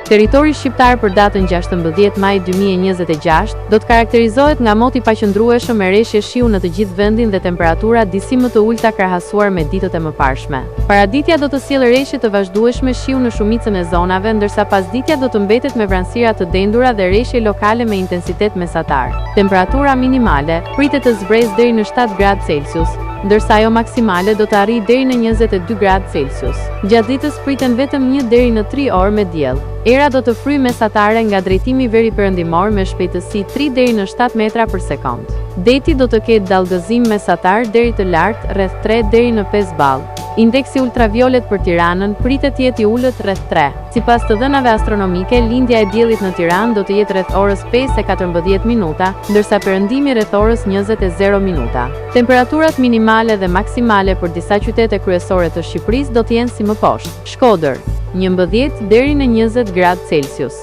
Territori shqiptar për datën 16 maj 2026 do të karakterizohet nga moti i paqëndrueshëm me reshje shiu në të gjithë vendin dhe temperatura disi më të ulta krahasuar me ditët e mëparshme. Paraditja do të sjellë reshje të vazhdueshme shiu në shumicën e zonave, ndërsa pasditja do të mbetet me vranësira të dendura dhe reshje lokale me intensitet mesatar. Temperatura minimale pritet të zbresë deri në 7 gradë Celsius, ndërsa ajo maksimale do të arrijë deri në 22 gradë Celsius. Gjatë ditës priten vetëm 1 deri në 3 orë me diell. Era do të fryjë mesatare nga drejtimi veriperëndimor me shpejtësi 3 deri në 7 metra për sekond. Deti do të ketë dallgëzim mesatar deri të lartë rreth 3 deri në 5 ball. Indeksi ultraviolet për Tiranën pritet të jetë i ulët rreth 3. Sipas të dhënave astronomike, lindja e diellit në Tiranë do të jetë rreth orës 5:14 minuta, ndërsa perëndimi rreth orës 20:0 minuta. Temperaturat minimale dhe maksimale për disa qytete kryesore të Shqipërisë do të jenë si më poshtë. Shkodër, 11 deri në 20 gradë Celsius.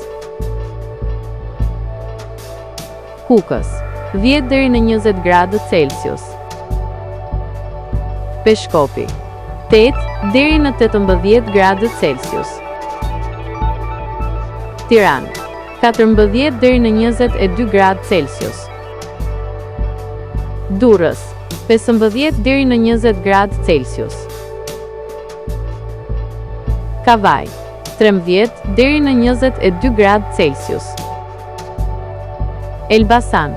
Kukës, 10 deri në 20 gradë Celsius. Peshkopi, 8 deri në 18 gradë Celsius. Tiranë, 14 deri në 22 gradë Celsius. Durrës, 15 deri në 20 gradë Celsius. Kavaj, 13 deri në 22 gradë Celsius. Elbasan,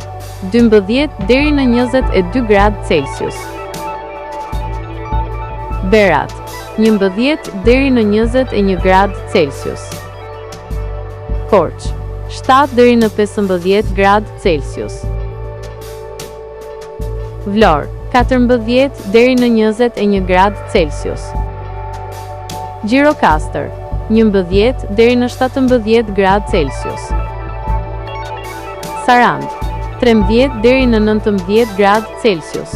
12 deri në 22 gradë Celsius. Berat, 11 deri në 21 gradë Celsius. Korç, 7 deri në 15 gradë Celsius. Vlorë, 14 deri në 21 gradë Celsius. Gjirokastër, 11 deri në 17 gradë Celsius. Sarandë, 13 deri në 19 gradë Celsius.